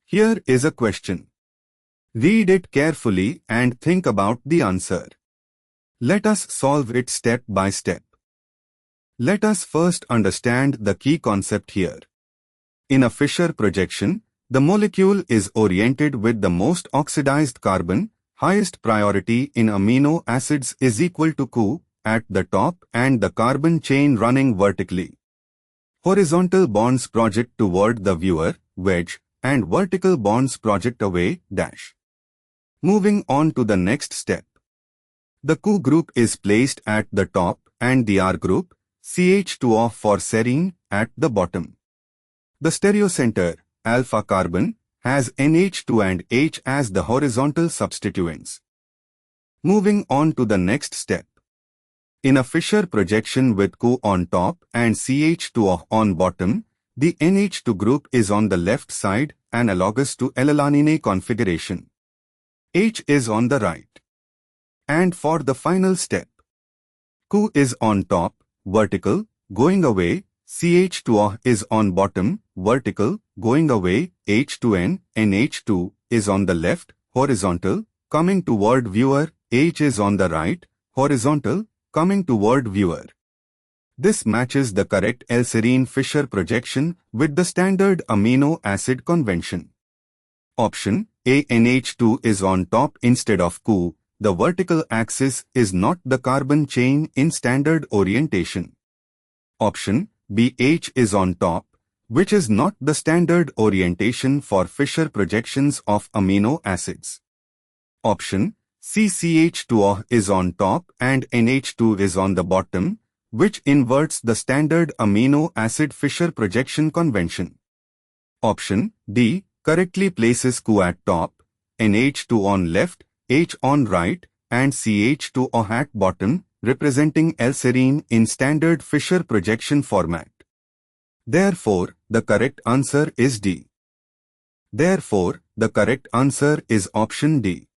Here is a question. Read it carefully and think about the answer. Let us solve it step by step. Let us first understand the key concept here. In a Fischer projection, the molecule is oriented with the most oxidized carbon, highest priority in amino acids is equal to ChO at the top and the carbon chain running vertically. Horizontal bonds project toward the viewer, wedge, and vertical bonds project away, dash. Moving on to the next step. The ChO group is placed at the top and the R group, CH2O for serine, at the bottom. The stereocenter, alpha carbon, has NH2 and H as the horizontal substituents. Moving on to the next step. In a Fischer projection with ChO on top and CH2O on bottom, the NH2 group is on the left side, analogous to L-alanine configuration. H is on the right. And for the final step, ChO is on top, vertical, going away, CH2O is on bottom, vertical, going away, H2N, NH2 is on the left, horizontal, coming toward viewer, H is on the right, horizontal, coming toward viewer. This matches the correct L-serine Fischer projection with the standard amino acid convention. Option A. NH2 is on top instead of ChO. The vertical axis is not the carbon chain in standard orientation. Option B. H is on top, which is not the standard orientation for Fischer projections of amino acids. Option C. CH2O is on top and NH2 is on the bottom, which inverts the standard amino acid Fischer projection convention. Option D. Correctly places ChO at top, NH2 on left, H on right, and CH2O at bottom, representing L-serine in standard Fischer projection format. Therefore, the correct answer is D. Therefore, the correct answer is option D.